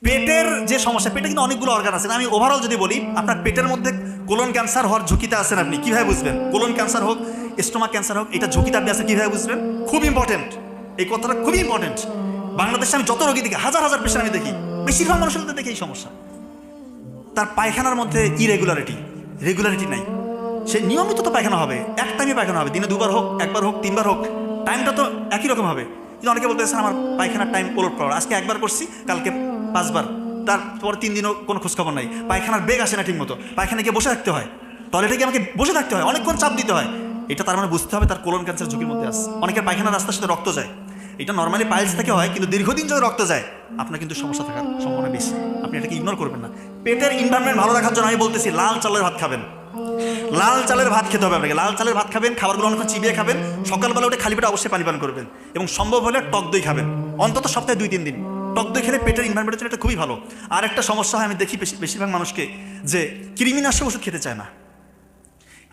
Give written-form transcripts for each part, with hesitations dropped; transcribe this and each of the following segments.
পেটের যে সমস্যা, পেটে কিন্তু অনেকগুলো অর্গান আছে। আমি ওভারঅল যদি বলি, আপনার পেটের মধ্যে কোলন ক্যান্সার হওয়ার ঝুঁকিতে আছেন, আপনি কীভাবে বুঝবেন? কোলন ক্যান্সার হোক, স্টোমাক ক্যান্সার হোক, এটা ঝুঁকিতে আপনি আছেন কীভাবে বুঝবেন? খুব ইম্পর্টেন্ট, এই কথাটা খুবই ইম্পর্টেন্ট। বাংলাদেশে আমি যত রোগী দেখি, হাজার হাজার পেশেন্ট আমি দেখি, বেশিরভাগ মানুষের মধ্যে দেখি এই সমস্যা। তার পায়খানার মধ্যে রেগুলারিটি নাই। সে নিয়মিত তো পায়খানা হবে, এক টাইমে পায়খানা হবে, দিনে দুবার হোক, একবার হোক, তিনবার হোক, টাইমটা তো একই রকম হবে। কিন্তু অনেকে বলতেছেন আমার পায়খানার টাইম ওলটপালট, আজকে একবার করছি, কালকে 5 বার, তারপর 3 দিনও কোনো খোঁজখবর নাই। পায়খানার বেগ আসে না ঠিক মতো, পায়খানা গিয়ে বসে থাকতে হয়, টয়লেটে গিয়ে আমাকে বসে থাকতে হয়, অনেকক্ষণ চাপ দিতে হয়। এটা তার মানে বুঝতে হবে তার কোলন ক্যান্সার ঝুঁকির মধ্যে আছে। অনেকের পায়খানার রাস্তার সাথে রক্ত যায়, এটা নর্মালি পাইলস থেকে হয়, কিন্তু দীর্ঘদিন যদি রক্ত যায় আপনার কিন্তু সমস্যা থাকার সম্ভাবনা বেশি। আপনি এটাকে ইগনোর করবেন না। পেটের এনভায়রনমেন্ট ভালো রাখার জন্য আমি বলতেছি লাল চালের ভাত খাবেন। লাল চালের ভাত খেতে হবে আপনাকে। লাল চালের ভাত খাবেন, খাবারগুলো অনেকক্ষণ চিবিয়ে খাবেন, সকালবেলা উঠে খালি পেটে অবশ্যই পানি পান করবেন, এবং সম্ভব হলে টক দই খাবেন অন্তত সপ্তাহে 2-3 দিন। টক দই খেলে পেটের এনভায়রনমেন্টের জন্য এটা খুবই ভালো। আর একটা সমস্যা হয়, আমি দেখি বেশিরভাগ মানুষকে, যে কৃমিনাশক ওষুধ খেতে চায় না।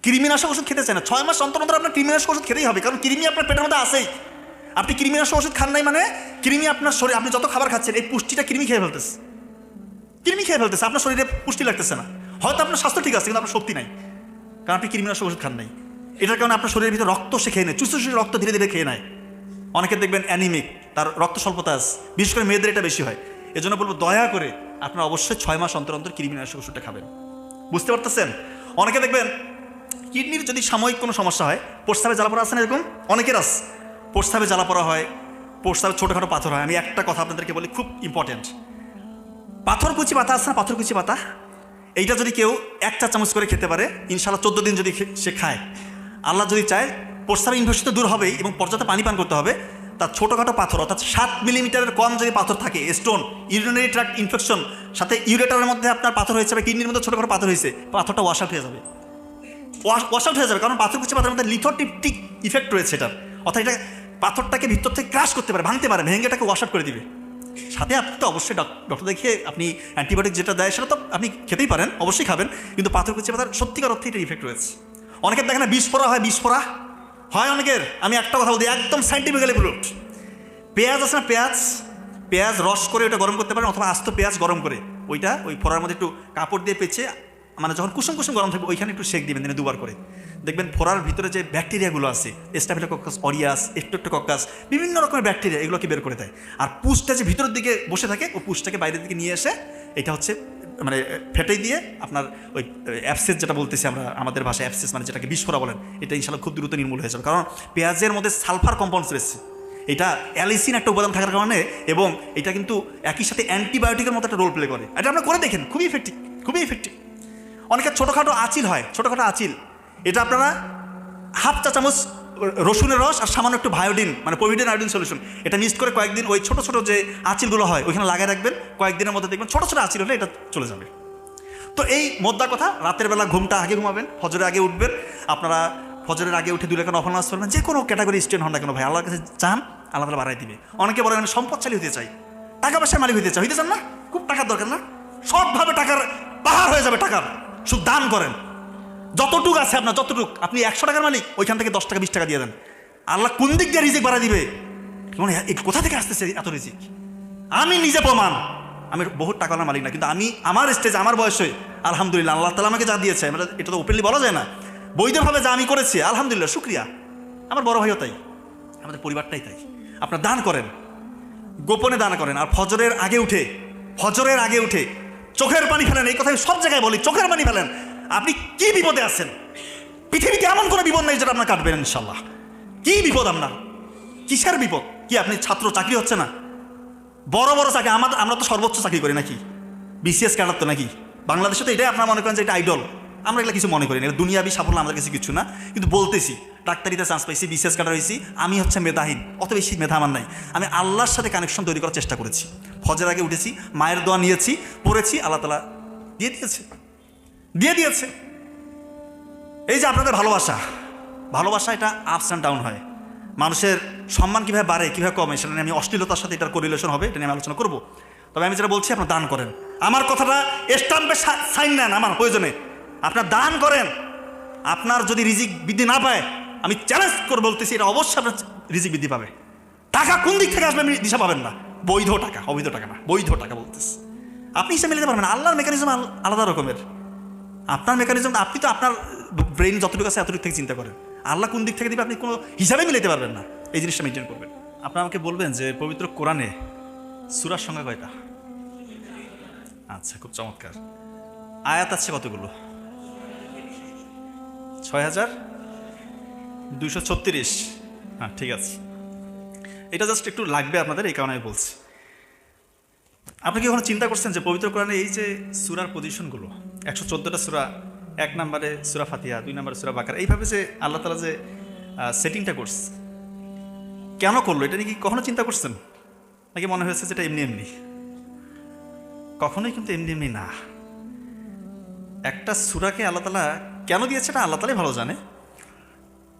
কৃমিনাশক ওষুধ খেতে চায় না। 6 মাস অন্তর অন্তর আপনার কৃমিনাশক ওষুধ খেতেই হবে, কারণ কৃমি আপনার পেটের মধ্যে আসেই। আপনি কৃমিনাশক ওষুধ খান নাই মানে কৃমি আপনার শরীরে, আপনি যত খাবার খাচ্ছেন এই পুষ্টিটা কৃমি খেয়ে ফেলতেছে, আপনার শরীরে পুষ্টি লাগতেছে না। হয়তো আপনার স্বাস্থ্য ঠিক আছে, কিন্তু আপনার শক্তি নাই, কারণ আপনি কৃমিনাশক ওষুধ খান নাই। এটার কারণে আপনার শরীরের ভিতরে রক্ত সে খেয়ে নেয়, চুষে রক্ত ধীরে ধীরে খেয়ে নেয়। অনেকে দেখবেন অ্যানিমিক, তার রক্ত স্বল্পতা আছে, বিশেষ করে মেয়েদের এটা বেশি হয়। এজন্য বলবো দয়া করে আপনারা অবশ্যই 6 মাস অন্তর অন্তর কৃমিনাশক ওষুধটা খাবেন। বুঝতে পারতেছেন? অনেকে দেখবেন কিডনির যদি সাময়িক কোনো সমস্যা হয়, প্রস্রাবে জ্বালা পড়া আছে না, এরকম অনেকের আছে, প্রস্রাবে জ্বালা পড়া হয়, প্রস্রাবে ছোটোখাটো পাথর হয়। আমি একটা কথা আপনাদেরকে বলি, খুব ইম্পর্টেন্ট। পাথরকুচি পাতা আছে না, পাথরকুচি পাতা, এইটা যদি কেউ 1 চা চামচ করে খেতে পারে, ইনশাল্লাহ 14 দিন যদি সে খায়, আল্লাহ যদি চায়, প্রস্রাবের ইনফেকশন তো দূর হবেই, এবং পর্যাপ্ত পানি পান করতে হবে। তার ছোটোখাটো পাথর, অর্থাৎ 7 মিলিমিটারের কম যদি পাথর থাকে, স্টোন, ইউরিনারি ট্র্যাক্ট ইনফেকশন, সাথে ইউরেটারের মধ্যে আপনার পাথর হয়েছে বা কিডনির মধ্যে ছোটোখাটো পাথর হয়েছে, পাথরটা ওয়াশ আউট হয়ে যাবে, কারণ পাথরকুচি পাথরের মধ্যে লিথোট্রিপটিক ইফেক্ট রয়েছে এটার। অর্থাৎ এটা পাথরটাকে ভিতর থেকে ক্রাশ করতে পারে, ভাঙতে পারে, ভেঙে এটাকে ওয়াশ আউট করে দিবে। সাথে আপনি তো অবশ্যই ডক্টর দেখিয়ে আপনি অ্যান্টিবায়োটিক যেটা দেয় সেটা তো আপনি খেতেই পারেন, অবশ্যই খাবেন, কিন্তু পাথরকুচি পাতার সত্যিকার অর্থে এটা ইফেক্ট রয়েছে। অনেকের দেখেন না বিষ ফোড়া হয় অনেকের। আমি একটা কথা বলছি, একদম সাইন্টিফিক্যালি প্রুভড। পেঁয়াজ আছে না, পেঁয়াজ রস করে ওটা গরম করতে পারেন, অথবা আস্ত পেঁয়াজ গরম করে ওই ফোড়ার মধ্যে একটু কাপড় দিয়ে পেঁচে, মানে যখন কুসুম গরম থাকবে ওইখানে একটু সেক দিবেন দিনে 2 বার করে। দেখবেন ফোড়ার ভিতরে যে ব্যাকটেরিয়াগুলো আছে, স্টাফিলোকক্কাস অরিয়াস, স্ট্রেপ্টোকক্কাস, বিভিন্ন রকমের ব্যাকটেরিয়া, এগুলোকে বের করে দেয়। আর পুষটা যে ভিতরের দিকে বসে থাকে, ও পুষটাকে বাইরের দিকে নিয়ে এসে এটা হচ্ছে মানে ফেটে দিয়ে আপনার ওই অ্যাবসেস যেটা বলতেছি আমরা আমাদের ভাষায় অ্যাবসেস, মানে যেটাকে বিস্ফোরা বলেন, এটা ইনশাল্লাহ খুব দ্রুত নির্মূল হয়ে যাবে। কারণ পেঁয়াজের মধ্যে সালফার কম্পাউন্ডস রয়েছে, এটা অ্যালিসিন একটা উপাদান থাকার কারণে, এবং এটা কিন্তু একই সাথে অ্যান্টিবায়োটিকের মতো একটা রোল প্লে করে। এটা আপনারা করে দেখেন, খুবই ইফেক্টিভ। অনেকের ছোটোখাটো আঁচিল হয়, এটা আপনারা 1/2 চা চামচ রসুনের রস আর সামান্য একটু ভায়োডিন, মানে পভিডিন আয়োডিন সলিউশন, এটা মিক্সড করে কয়েকদিন ওই ছোটো যে আঁচিলগুলো হয় ওইখানে লাগিয়ে রাখবেন। কয়েকদিনের মধ্যে দেখবেন ছোটো আঁচিল হলে এটা চলে যাবে। তো এই মোদ্দা কথা, রাতের বেলা ঘুমটা আগে ঘুমাবেন, ফজরের আগে উঠবেন। আপনারা ফজরের আগে উঠে 2 রাকাত নফল নামাজ পড়বেন, যে কোনো ক্যাটাগরি স্টুডেন্ট হন না কেন ভাই, আল্লাহর কাছে চান, আল্লাহ তাআলা বাড়াই দিবে। অনেকে বলেন আমি সম্পদশালী হতে চাই, টাকা পয়সার মালিক হতে চান না, খুব টাকার দরকার না, সবভাবে টাকার পাহাড় হয়ে যাবে টাকার, শুধু দান করেন। যতটুকু আছে আপনার, আপনি 100 টাকার মালিক, ওইখান থেকে 10 টাকা 20 টাকা দিয়ে দেন, আল্লাহ কোন দিক দিয়ে রিজিক বাড়াই দিবে। মানে কোথা থেকে আসতেছে এত রিজিক? আমি নিজে প্রমাণ, আমি বহুত টাকার মালিক না, কিন্তু আমি আমার স্টেজে, আমার বয়সে আলহামদুলিল্লাহ আল্লাহ তাআলা আমাকে যা দিয়েছে, এটা তো ওপেনলি বলা যায় না, বৈধভাবে যা আমি করেছি আলহামদুলিল্লাহ, শুকরিয়া। আমার বড় ভাইও তাই, আমাদের পরিবারটাই তাই। আপনার দান করেন, গোপনে দান করেন, আর ফজরের আগে উঠে চোখের পানি ফেলেন। এই কথা সব জায়গায় বলি, চোখের পানি ফেলেন। আপনি কি বিপদে আছেন? পৃথিবীতে এমন কোনো বিপদ নেই যেটা আপনার কাটবেন ইনশাল্লাহ। কি বিপদ আপনার? কিসের বিপদ? কি আপনি ছাত্র, চাকরি হচ্ছে না? বড় চাকরি, আমরা তো সর্বোচ্চ চাকরি করি নাকি? বিসিএস ক্যাডার তো নাকি? বাংলাদেশে তো এটাই আপনারা মনে করেন যে এটা আইডল। আমরা এগুলো কিছু মনে করি না, এটা দুনিয়াবি সাফল্য আমাদের কাছে কিছু না। কিন্তু বলতেছি, ডাক্তারিতে চান্স পাইছি, বিসিএস ক্যাডার হয়েছি, আমি হচ্ছে মেধাহীন, অত বেশি মেধা আমার নাই। আমি আল্লাহর সাথে কানেকশন তৈরি করার চেষ্টা করেছি, ফজর আগে উঠেছি, মায়ের দোয়া নিয়েছি, পড়েছি, আল্লাহ তাআলা দিয়ে দিয়েছে। এই যে আপনাদের ভালোবাসা এটা আপস অ্যান্ড ডাউন হয়। মানুষের সম্মান কীভাবে বাড়ে, কীভাবে কমে, সেটা নিয়ে আমি অশ্লীলতার সাথে এটার কোরিলেশন হবে, এটা নিয়ে আমি আলোচনা করবো। তবে আমি যেটা বলছি, আপনার দান করেন। আমার কথাটা স্টাম্পে সাইন নেন, আমার প্রয়োজনে আপনার দান করেন। আপনার যদি রিজিক বৃদ্ধি না পায়, আমি চ্যালেঞ্জ করে বলতেছি, এটা অবশ্যই আপনার রিজিক বৃদ্ধি পাবে। টাকা কোন দিক থেকে আসবে আমি দিশা পাবেন না। বৈধ টাকা, অবৈধ টাকা না, বৈধ টাকা বলতেছি। আপনি হিসাব মিলাতে পারবেন, আল্লাহর মেকানিজম আলাদা রকমের। আপনার মেকানিজম, আপনি তো আপনার ব্রেইন যতটুকু আছে এতটুকু থেকে চিন্তা করেন, আল্লাহ কোন দিক থেকে দিবে আপনি কোনো হিসাবে মিলাতে পারবেন না। এই জিনিসটা মেনটেন করবেন। আপনি আমাকে বলবেন যে পবিত্র কোরআনে সূরার সংখ্যা কয়টা? আচ্ছা, খুব চমৎকার। আয়াত আছে কতগুলো? 6236। হ্যাঁ, ঠিক আছে। এটা জাস্ট একটু লাগবে আপনাদের, এই কারণে আমি বলছি। আপনি কি কখনো চিন্তা করছেন যে পবিত্র কোরআনে এই যে সূরার পজিশনগুলো, 114টা সূরা, 1 নম্বরে সূরা ফাতিহা, 2 নম্বরে সূরা বাকারা, এইভাবে যে আল্লাহ তাআলা যে সেটিংটা করছে, কেন করলো এটা নিয়ে কি কখনো চিন্তা করছেন? নাকি মনে হয়েছে যেটা এমনি এমনি? কখনোই কিন্তু এমনি এমনি না। একটা সূরাকে আল্লাহ তাআলা কেন দিয়েছে এটা আল্লাহ তাআলাই ভালো জানে।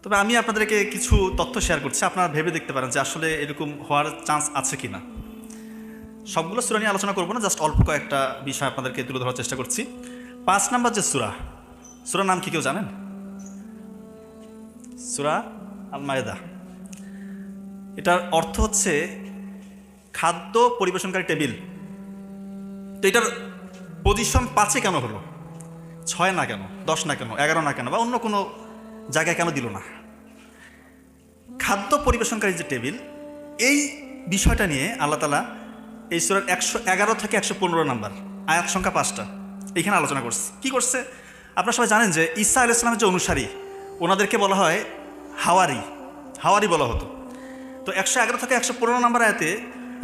তবে আমি আপনাদেরকে কিছু তথ্য শেয়ার করছি, আপনারা ভেবে দেখতে পারেন যে আসলে এরকম হওয়ার চান্স আছে কি না। সবগুলো সূরা নিয়ে আলোচনা করবো না, জাস্ট অল্প কয়েকটা বিষয় আপনাদেরকে তুলে ধরার চেষ্টা করছি। 5 নম্বর যে সূরার নাম কি কেউ জানেন? সূরা আল মায়েদা। এটার অর্থ হচ্ছে খাদ্য পরিবেশনকারী টেবিল। তো এটার পজিশন 5-এ কেন হলো? 6 না কেন, 10 না কেন, 11 না কেন, বা অন্য কোনো জায়গায় কেন দিল না? খাদ্য পরিবেশনকারী যে টেবিল, এই বিষয়টা নিয়ে আল্লাহ তাআলা এই সূরার 111 থেকে 115 নম্বর আয়াত সংখ্যা 5টা এইখানে আলোচনা করছে। কি করছে? আপনারা সবাই জানেন যে ঈসা আলাইহিস সালামের যে অনুসারী, ওনাদেরকে বলা হয় হাওয়ারি বলা হতো। তো 111 থেকে 115 নম্বর আয়াতে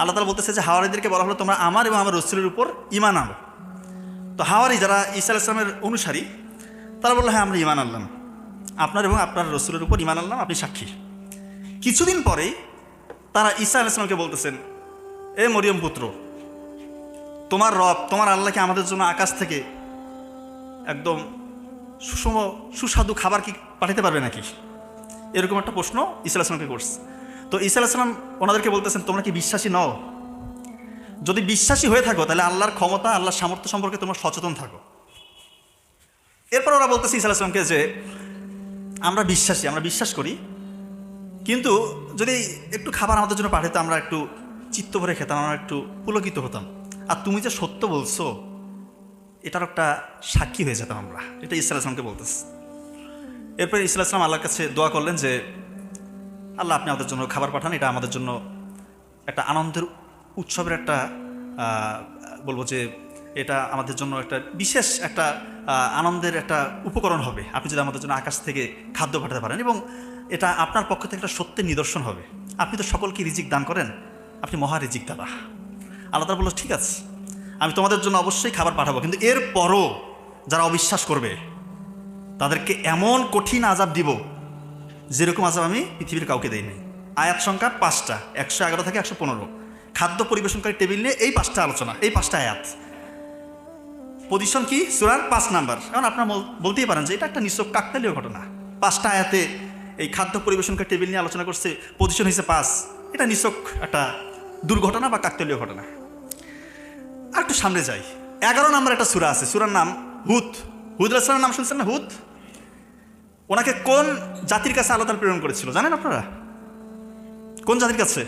আল্লাহ তাআলা বলতেছে যে হাওয়ারিদেরকে বলা হলো তোমরা আমার এবং আমার রাসূলের উপর ঈমান আনো। তো হাওয়ারি যারা ঈসা আলাইহিস সালামের অনুসারী, তারা বললো হ্যাঁ আমরা ঈমান আনলাম, আপনার এবং আপনার রাসূলের উপর ঈমান আনলাম, আপনি সাক্ষী। কিছুদিন পরেই তারা ঈসা আলাইহিস সালামকে বলতেছেন, এ মরিয়ম পুত্র, তোমার রব, তোমার আল্লাহকে আমাদের জন্য আকাশ থেকে একদম সুস্বাদু খাবার কি পাঠাতে পারবে নাকি? এরকম একটা প্রশ্ন ঈসা আলাইহিস সালামকে করছে। তো ঈসা আলাইহিস সালাম ওনাদেরকে বলতেছেন, তোমরা কি বিশ্বাসী নও? যদি বিশ্বাসী হয়ে থাকো তাহলে আল্লাহর ক্ষমতা, আল্লাহর সামর্থ্য সম্পর্কে তোমরা সচেতন থাকো। এরপর ওরা বলতেছে ঈসা আলাইহিস সালামকে যে আমরা বিশ্বাসী, আমরা বিশ্বাস করি, কিন্তু যদি একটু খাবার আমাদের জন্য পাঠাতো আমরা একটু চিত্ত ভরে খেতাম, আমরা একটু পুলকিত হতাম। আর তুমি যে সত্য বলছো এটার একটা সাক্ষী হয়ে যেতাম আমরা। এটা ঈসা আলাইহিস সালামকে বলতেছে। এরপর ঈসা আলাইহিস সালাম আল্লাহর কাছে দোয়া করলেন যে আল্লাহ আপনি আমাদের জন্য খাবার পাঠান, এটা আমাদের জন্য একটা আনন্দের উৎসবের একটা বলবো যে এটা আমাদের জন্য একটা বিশেষ একটা আনন্দের একটা উপকরণ হবে আপনি যদি আমাদের জন্য আকাশ থেকে খাদ্য পাঠাতে পারেন, এবং এটা আপনার পক্ষ থেকে একটা সত্যের নিদর্শন হবে। আপনি তো সকলকে রিজিক দান করেন, আপনি মহা রিজিক দাতা। আল্লাহ তাআলা বলল ঠিক আছে, আমি তোমাদের জন্য অবশ্যই খাবার পাঠাবো, কিন্তু এরপরও যারা অবিশ্বাস করবে তাদেরকে এমন কঠিন আযাব দিব যেরকম আযাব আমি পৃথিবীর কাউকে দেইনি। আয়াত সংখ্যা 5টা, 111 থেকে 115। খাদ্য পরিবেশনকারী টেবিল নিয়ে এই 5টা আলোচনা, এই 5টা আয়াত। পজিশন কি? সূরার 5 নাম্বার। এখন আপনারা বলতেই পারেন যে এটা একটা নিছক কাকতালীয় ঘটনা। 5টা আয়াতে এই খাদ্য পরিবেশনকারী টেবিল নিয়ে আলোচনা করছে, পজিশন হয়েছে 5। এটা নিছক একটা দুর্ঘটনা বা কাকতালীয় ঘটনা। আর একটু সামনে যাই, 11 নম্বর একটা সূরা আছে, সূরার নাম হুদ। হুদ আলাইহিস সালামের নাম শুনছেন না? হুদ, ওনাকে কোন জাতির কাছে আল্লাহ তাআলা প্রেরণ করেছিল জানেন আপনারা? কোন জাতির কাছে?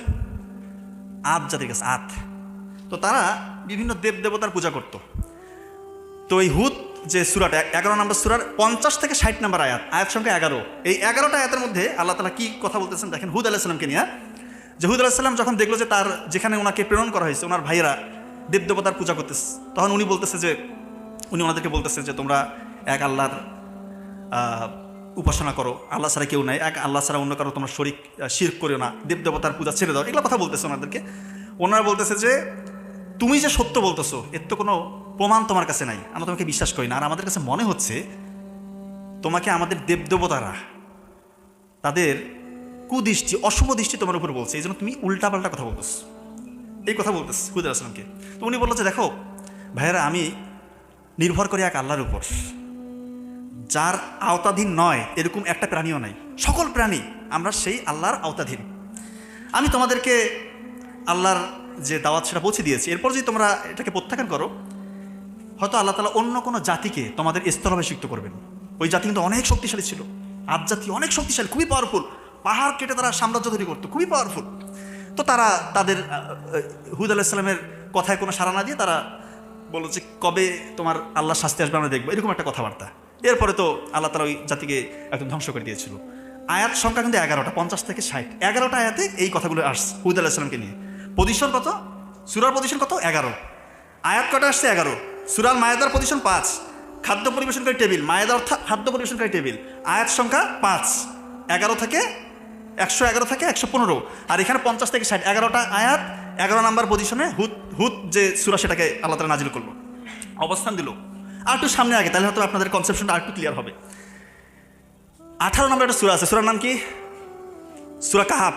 আদ জাতির কাছে। আদ। তো তারা বিভিন্ন দেব দেবতার পূজা করত। তো এই হুদ যে সূরাটা 11 নম্বর সূরার 50 থেকে 60 নম্বর আয়াত, আয়াত সংখ্যা 11। এই 11টা আয়াতের মধ্যে আল্লাহ তাআলা কি কথা বলতেছেন দেখেন হুদ আলাইহিস সালামকে নিয়ে। যে হুদ আলাইহিস সালাম যখন দেখলো যে তার যেখানে ওনাকে প্রেরণ করা হয়েছে ওনার ভাইয়েরা দেব দেবতার পূজা করতেছে, তখন উনি ওনাদেরকে বলতেছে যে তোমরা এক আল্লাহর উপাসনা করো, আল্লাহ ছাড়া কেউ নাই, এক আল্লাহ ছাড়া অন্য কারো তোমরা শিরক করিও না, দেব দেবতার পূজা ছেড়ে দাও, এগুলো কথা বলতেছে ওনাদেরকে। ওনারা বলতেছে যে তুমি যে সত্য বলতেছো এর তো কোনো প্রমাণ তোমার কাছে নাই, আমরা তোমাকে বিশ্বাস করি না। আর আমাদের কাছে মনে হচ্ছে তোমাকে আমাদের দেব দেবতারা তাদের কুদৃষ্টি, অশুভ দৃষ্টি তোমার উপর বলছে, এই জন্য তুমি উল্টাপাল্টা কথা বলতেছ। এই কথা বলতেছে হুদ আলাইহিস সালামকে। তো উনি বললো যে দেখো ভাইয়েরা, আমি নির্ভর করি এক আল্লাহর উপর, যার আওতাধীন নয় এরকম একটা প্রাণীও নাই। সকল প্রাণী আমরা সেই আল্লাহর আওতাধীন। আমি তোমাদেরকে আল্লাহর যে দাওয়াত সেটা পৌঁছে দিয়েছি, এরপর যদি তোমরা এটাকে প্রত্যাখ্যান করো, হয়তো আল্লাহ তাআলা অন্য কোনো জাতিকে তোমাদের স্থলাভিষিক্ত করবেন। ওই জাতি কিন্তু অনেক শক্তিশালী ছিল, আদ জাতি অনেক শক্তিশালী, খুবই পাওয়ারফুল, পাহাড় কেটে তারা সাম্রাজ্য তৈরি করতো, খুবই পাওয়ারফুল। তো তারা তাদের হুদ আলাইহিস সালামের কথায় কোনো সাড়া না দিয়ে তারা বললো যে কবে তোমার আল্লাহ শাস্তি আসবে আমরা দেখবো, এরকম একটা কথাবার্তা। এরপরে তো আল্লাহ তাআলা ওই জাতিকে একদম ধ্বংস করে দিয়েছিল। আয়াত সংখ্যা কিন্তু 11টা, 50 থেকে 60, 11টা আয়াতে এই কথাগুলো আসছে হুদ আলাইহিস সালামকে নিয়ে। পজিশন কত? সূরার পজিশন কত? 11। আয়াত কটা আসছে? 11। সূরাল মায়েদার পজিশন 5, খাদ্য পরিবেশনকারী টেবিল, মায়েদা অর্থাৎ খাদ্য পরিবেশনকারী টেবিল। আয়াত সংখ্যা 5, 11 থেকে 111 থেকে 115। আর এখানে 50 থেকে 60, 11টা আয়াত, 11 নম্বর পজিশনে হুদ যে সূরা সেটাকে আল্লাহ তাআলা নাজিল করলো, অবস্থান দিল। আর একটু সামনে আগে, তাহলে হয়তো আপনাদের কনসেপশনটা আর একটু ক্লিয়ার হবে। 18 নম্বর একটা সূরা আছে, সূরার নাম কি? সূরা কাহাফ।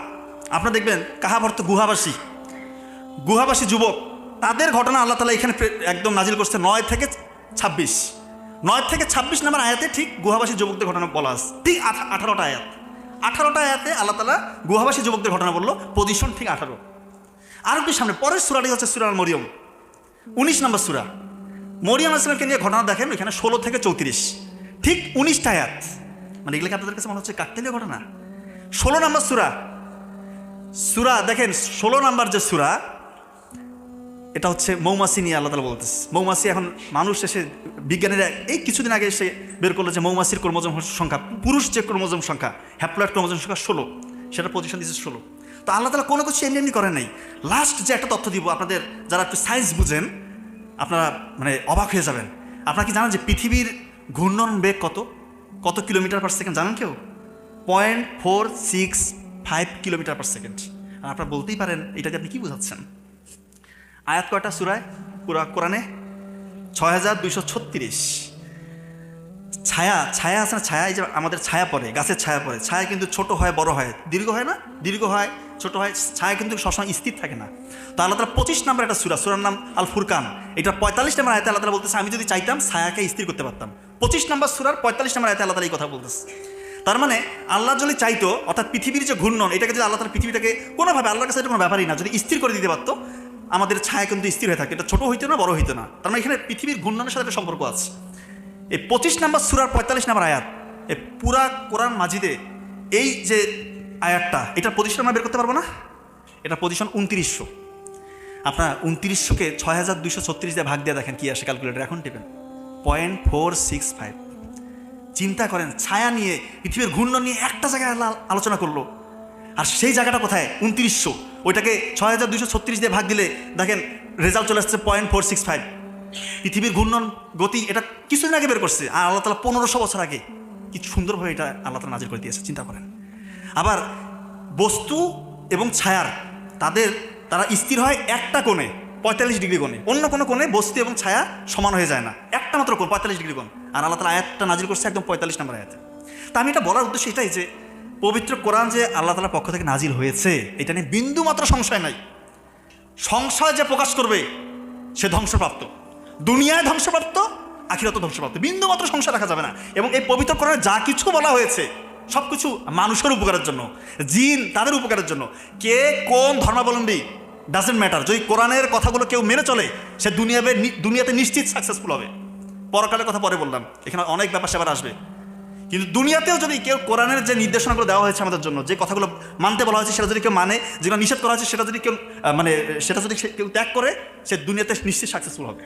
আপনারা দেখবেন কাহাফ অর্থ গুহাবাসী, গুহাবাসী যুবক, তাদের ঘটনা আল্লাহ তাআলা এখানে একদম নাজিল করছে 9 থেকে 26। 9 থেকে 26 নম্বর আয়াতে ঠিক গুহাবাসী যুবকদের ঘটনা বলা আছে। ঠিক 18টা আয়াত, 18টা আয়াতে আল্লাহ তাআলা গুহাবাসী যুবকদের ঘটনা বললো, পজিশন ঠিক 18। আর একটু সামনে পরের সূরাটি হচ্ছে সূরা মরিয়ম, 19 নম্বর সূরা। মরিয়ম আলাইহিস সালামকে নিয়ে ঘটনা দেখেন, এখানে 16 থেকে 34, ঠিক 19টা আয়াত। মানে এগুলোকে আপনাদের কাছে মনে হচ্ছে কাকতালীয় ঘটনা। 16 নম্বর সূরা দেখেন, 16 নম্বর যে সূরা, এটা হচ্ছে মৌমাছি নিয়ে আল্লাহ তাআলা বলতেছে। মৌমাছি, এখন মানুষ এসে, বিজ্ঞানীরা এই কিছুদিন আগে এসে বের করলো যে মৌমাছির ক্রোমোজোম সংখ্যা, পুরুষ যে ক্রোমোজোম সংখ্যা, হ্যাপ্লয়েড ক্রোমোজোম সংখ্যা 16, সেটা পজিশন দিচ্ছে 16। তো আল্লাহ তাআলা কোনো কিছু এমনি এমনি করেন নাই। লাস্ট যে একটা তথ্য দিব আপনাদের, যারা একটু সায়েন্স বুঝেন আপনারা মানে অবাক হয়ে যাবেন। আপনারা কি জানেন যে পৃথিবীর ঘূর্ণন বেগ কত? কত কিলোমিটার পার সেকেন্ড জানেন কেউ? 0.465 কিলোমিটার পার সেকেন্ড। আর আপনারা বলতেই পারেন এটা দিয়ে আপনি কি বোঝাচ্ছেন? আয়াত কয়টা সূরায়? পুরা কোরআনে 6236। ছায়া আছে না, ছায়া, এই যে আমাদের ছায়া পড়ে, গাছের ছায়া পড়ে, ছায়া কিন্তু ছোট হয়, বড় হয়, দীর্ঘ হয় না? দীর্ঘ হয়, ছোট হয়, ছায়া কিন্তু সবসময় স্থির থাকে না। তো আল্লাহ তাআলা 25 নম্বর একটা সূরার নাম আল ফুরকান, এটা 45 নম্বর আয়াতে আল্লাহ তাআলা বলতেছে আমি যদি চাইতাম ছায়াকে স্থির করতে পারতাম। 25 নম্বর সূরার 45 নম্বর আয়াতে আল্লাহ তাআলা এই কথা বলতেছে। তার মানে আল্লাহ যদি চাইতো, অর্থাৎ পৃথিবীর যে ঘূর্ণন, এটাকে যদি আল্লাহ তাআলা পৃথিবীটাকে কোনোভাবে, আল্লাহর কাছে এটা কোনো ব্যাপারই না, যদি স্থির করে দিতে পারতো, আমাদের ছায়া কিন্তু স্থির হয়ে থাকে, এটা ছোট হইতো না, বড় হইতো না। তার মানে এখানে পৃথিবীর ঘূর্ণনের সাথে একটা সম্পর্ক আছে। এই 25 নম্বর সূরার 45 নম্বর আয়াত, এই পুরা কোরআন মাজিদে এই যে আয়াতটা, এটার পজিশন আমরা বের করতে পারবো না? এটা পজিশন 2900। আপনার 2900কে 6236 দিয়ে ভাগ দিয়ে দেখেন কি আসে, ক্যালকুলেটর এখন টিপেন, 0.465। চিন্তা করেন, ছায়া নিয়ে, পৃথিবীর ঘূর্ণন নিয়ে একটা জায়গায় আলোচনা করলো, আর সেই জায়গাটা কোথায়? 2900। ওইটাকে 6236 দিয়ে ভাগ দিলে দেখেন রেজাল্ট চলে আসছে 0.465। পৃথিবীর ঘূর্ণন গতি এটা কিছুদিন আগে বের করছে, আর আল্লাহ তাআলা 1500 বছর আগে কি সুন্দরভাবে এটা আল্লাহ তাআলা নাজিল করে দিয়েছে, চিন্তা করেন। আবার বস্তু এবং ছায়ার তারা স্থির হয় একটা কোণে, 45 ডিগ্রি কোণে। অন্য কোনো কোণে বস্তু এবং ছায়া সমান হয়ে যায় না, একটা মাত্র কোণ, 45 ডিগ্রি কোণ। আর আল্লাহ তাআলা আয়াতটা নাজিল করছে একদম 45 নম্বর আয়াতে। তা আমি এটা বলার উদ্দেশ্য এটাই যে পবিত্র কোরআন যে আল্লাহ তাআলার পক্ষ থেকে নাজিল হয়েছে, এটা নিয়ে বিন্দু মাত্র সংশয় নাই। সংশয় যে প্রকাশ করবে সে ধ্বংসপ্রাপ্ত, দুনিয়ায় ধ্বংসপ্রাপ্ত, আখিরাতে ধ্বংসপ্রাপ্ত, বিন্দু মাত্র সংশয় রাখা যাবে না। এবং এই পবিত্র কোরআনে যা কিছু বলা হয়েছে সব কিছু মানুষের উপকারের জন্য, জিন তাদের উপকারের জন্য। কে কোন ধর্মাবলম্বী ডাজেন্ট ম্যাটার, যদি কোরআনের কথাগুলো কেউ মেনে চলে সে দুনিয়াতে নিশ্চিত সাকসেসফুল হবে। পরকালের কথা পরে বললাম, এখানে অনেক ব্যাপার সেবার আসবে। কিন্তু দুনিয়াতেও যদি কেউ কোরআনের যে নির্দেশনাগুলো দেওয়া হয়েছে আমাদের জন্য, যে কথাগুলো মানতে বলা হয়েছে সেটা যদি কেউ মানে, যেগুলো নিষেধ করা হয়েছে সেটা যদি কেউ কেউ ত্যাগ করে, সে দুনিয়াতে নিশ্চিত সাকসেসফুল হবে।